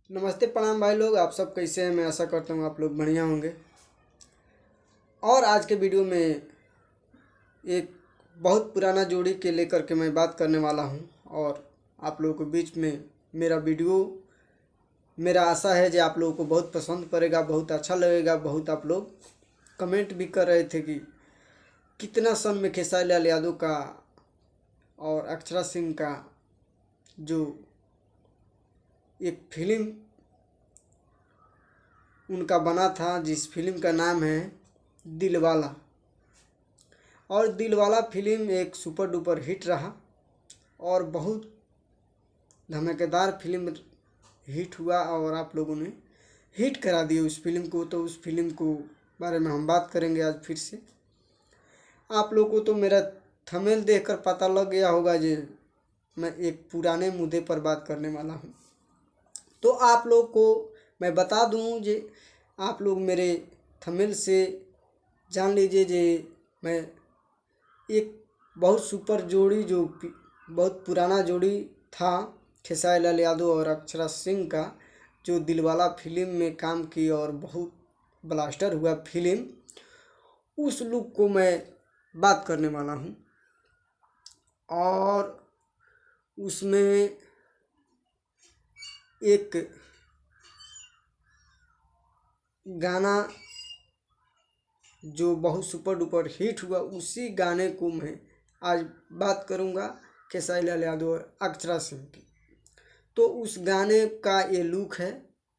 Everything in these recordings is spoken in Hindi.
नमस्ते प्रणाम भाई लोग, आप सब कैसे हैं। मैं आशा करता हूँ आप लोग बढ़िया होंगे। और आज के वीडियो में एक बहुत पुराना जोड़ी के लेकर के मैं बात करने वाला हूँ। और आप लोगों के बीच में मेरा वीडियो, मेरा आशा है कि आप लोगों को बहुत पसंद पड़ेगा, बहुत अच्छा लगेगा। बहुत आप लोग कमेंट भी कर रहे थे कि कितना सन में खेसारी लाल यादव का और अक्षरा सिंह का जो एक फिल्म उनका बना था, जिस फिल्म का नाम है दिलवाला। और दिलवाला फिल्म एक सुपर डुपर हिट रहा और बहुत धमाकेदार फिल्म हिट हुआ और आप लोगों ने हिट करा दी उस फिल्म को। तो उस फिल्म को बारे में हम बात करेंगे आज फिर से। आप लोगों को तो मेरा थंबनेल देखकर पता लग गया होगा कि मैं एक पुराने मुद्दे पर बात करने वाला हूँ। तो आप लोग को मैं बता दूँ जे आप लोग मेरे थंबनेल से जान लीजिए जे मैं एक बहुत सुपर जोड़ी जो बहुत पुराना जोड़ी था खेसारी लाल यादव और अक्षरा सिंह का, जो दिलवाला फिल्म में काम की और बहुत ब्लास्टर हुआ फिल्म, उस लुक को मैं बात करने वाला हूँ। और उसमें एक गाना जो बहुत सुपर डुपर हिट हुआ, उसी गाने को मैं आज बात करूँगा, खेसारी लाल यादव और अक्षरा सिंह की। तो उस गाने का ये लुक है,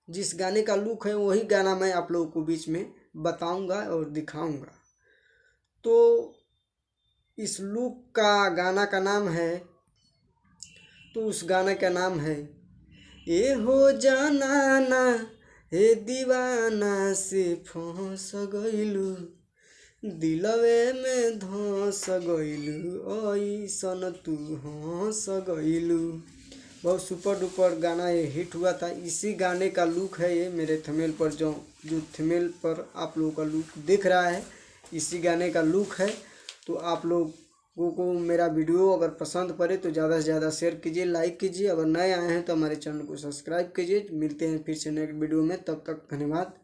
जिस गाने का लुक है वही गाना मैं आप लोगों को बीच में बताऊंगा और दिखाऊंगा। तो इस लुक का गाना का नाम है, तो उस गाने का नाम है ए हो जाना ना हे दीवाना से फंस गइलू, दिलवे में धंस गइलू, ऐसन तू हंस गइलू। बहुत सुपर डुपर गाना ये हिट हुआ था। इसी गाने का लुक है ये मेरे थंबनेल पर, जो थंबनेल पर आप लोगों का लुक दिख रहा है, इसी गाने का लुक है। तो आप लोगों को मेरा वीडियो अगर पसंद पड़े तो ज़्यादा से ज़्यादा शेयर कीजिए, लाइक कीजिए। अगर नए आए हैं तो हमारे चैनल को सब्सक्राइब कीजिए। मिलते हैं फिर से नेक्स्ट वीडियो में, तब तक धन्यवाद।